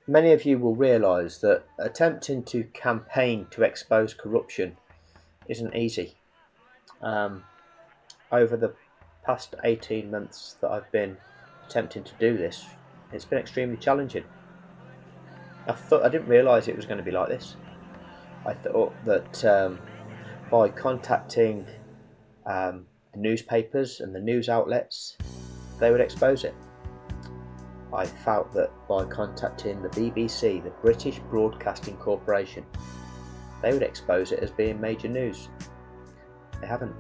Many of you will realise that attempting to campaign to expose corruption isn't easy. Over the past 18 months that I've been attempting to do this, it's been extremely challenging. I didn't realise it was going to be like this. I thought that by contacting the newspapers and the news outlets, they would expose it. I felt that by contacting the BBC, the British Broadcasting Corporation, they would expose it as being major news. They haven't.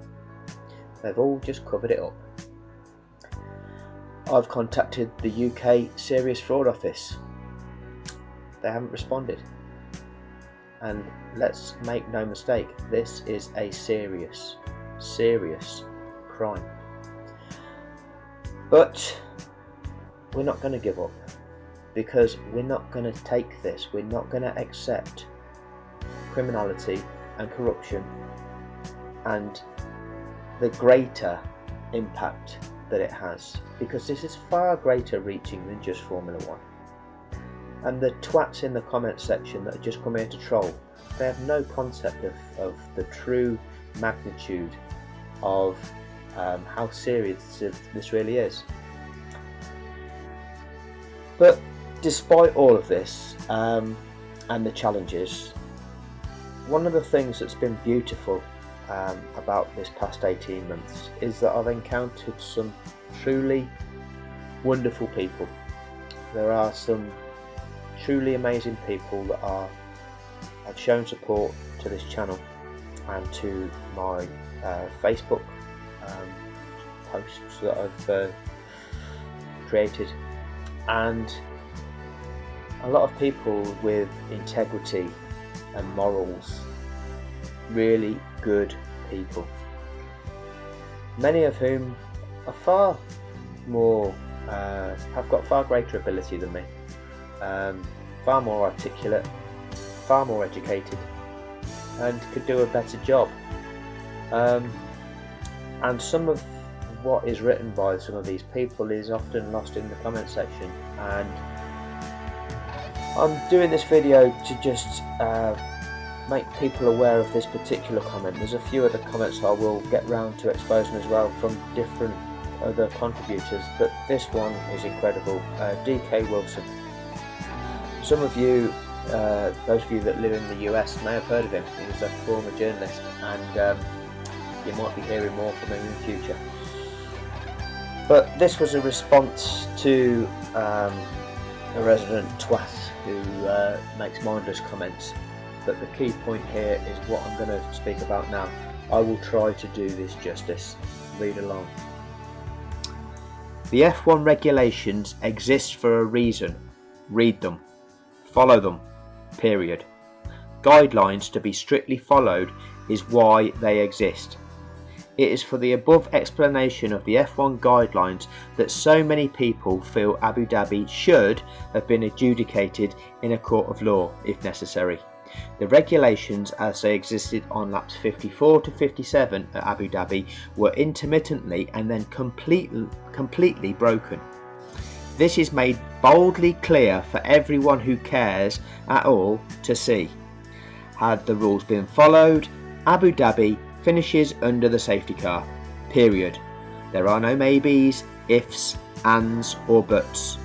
They've all just covered it up. I've contacted the UK Serious Fraud Office. They haven't responded. And let's make no mistake, this is a serious crime. But we're not going to give up, because we're not going to take this. We're not going to accept criminality and corruption and the greater impact that it has, because this is far greater reaching than just Formula One. And the twats in the comment section that are just come here to troll, they have no concept of the true magnitude of how serious this really is. But despite all of this and the challenges, one of the things that's been beautiful about this past 18 months is that I've encountered some truly wonderful people. There are some truly amazing people that have shown support to this channel and to my Facebook posts that I've created, and a lot of people with integrity and morals, really good people, many of whom are far more have got far greater ability than me, far more articulate, far more educated, and could do a better job. And some of what is written by some of these people is often lost in the comment section, and I'm doing this video to just make people aware of this particular comment. There's a few other comments I will get round to exposing as well from different other contributors, but this one is incredible. DK Wilson. Some of you, those of you that live in the US, may have heard of him. He was a former journalist, and you might be hearing more from him in the future. But this was a response to a resident twat who makes mindless comments. But the key point here is what I'm going to speak about now. I will try to do this justice. Read along. The F1 regulations exist for a reason. Read them. Follow them. Period. Guidelines to be strictly followed is why they exist. It is for the above explanation of the F1 guidelines that so many people feel Abu Dhabi should have been adjudicated in a court of law if necessary. The regulations as they existed on laps 54 to 57 at Abu Dhabi were intermittently and then completely broken. This is made boldly clear for everyone who cares at all to see. Had the rules been followed, Abu Dhabi finishes under the safety car. Period. There are no maybes, ifs, ands or buts.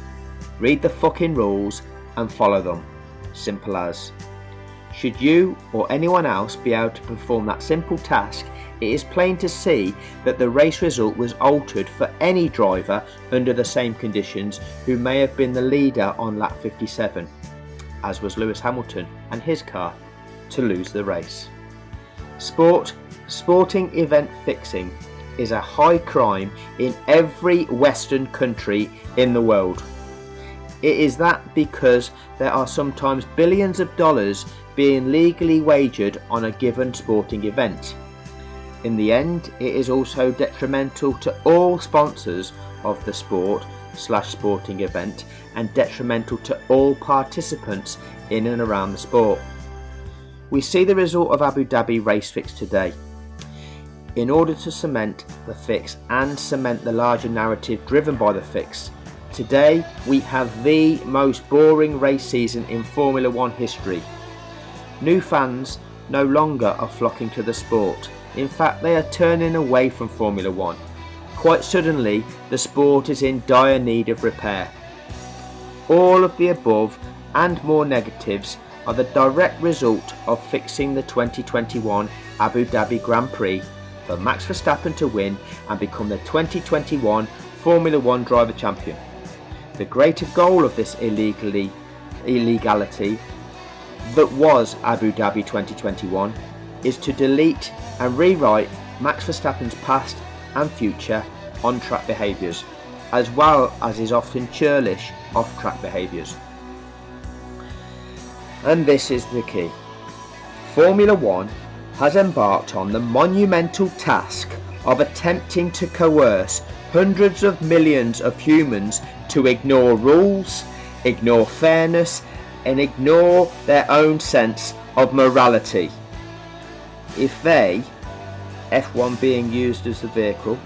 Read the fucking rules and follow them. Simple as. Should you or anyone else be able to perform that simple task, it is plain to see that the race result was altered for any driver under the same conditions who may have been the leader on lap 57, as was Lewis Hamilton and his car, to lose the race. Sporting event fixing is a high crime in every Western country in the world. It is that because there are sometimes billions of dollars being legally wagered on a given sporting event. In the end, it is also detrimental to all sponsors of the sport/sporting event and detrimental to all participants in and around the sport. We see the result of Abu Dhabi race fix today. In order to cement the fix and cement the larger narrative driven by the fix, Today we have the most boring race season in Formula One history. New fans no longer are flocking to the sport. In fact, they are turning away from Formula One. Quite suddenly, the sport is in dire need of repair. All of the above and more negatives are the direct result of fixing the 2021 Abu Dhabi Grand Prix for Max Verstappen to win and become the 2021 Formula One driver champion. The greater goal of this illegality that was Abu Dhabi 2021 is to delete and rewrite Max Verstappen's past and future on-track behaviours, as well as his often churlish off-track behaviours. And this is the key. Formula One has embarked on the monumental task of attempting to coerce hundreds of millions of humans to ignore rules, ignore fairness, and ignore their own sense of morality. If they, F1 being used as the vehicle,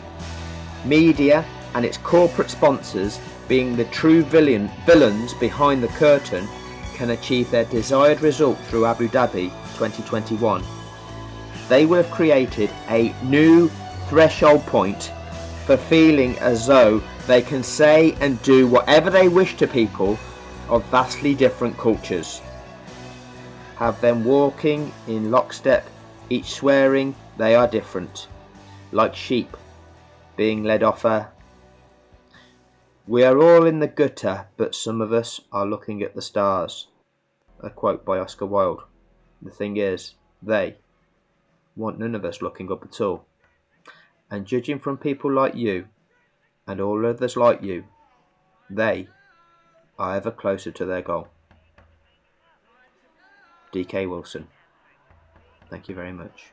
media and its corporate sponsors being the true villains behind the curtain, can achieve their desired result through Abu Dhabi 2021, they will have created a new threshold point for feeling as though they can say and do whatever they wish to people of vastly different cultures. Have them walking in lockstep, each swearing they are different, like sheep being led off a... We are all in the gutter, but some of us are looking at the stars. A quote by Oscar Wilde. The thing is, they want none of us looking up at all. And judging from people like you, and all others like you, they are ever closer to their goal. DK Wilson. Thank you very much.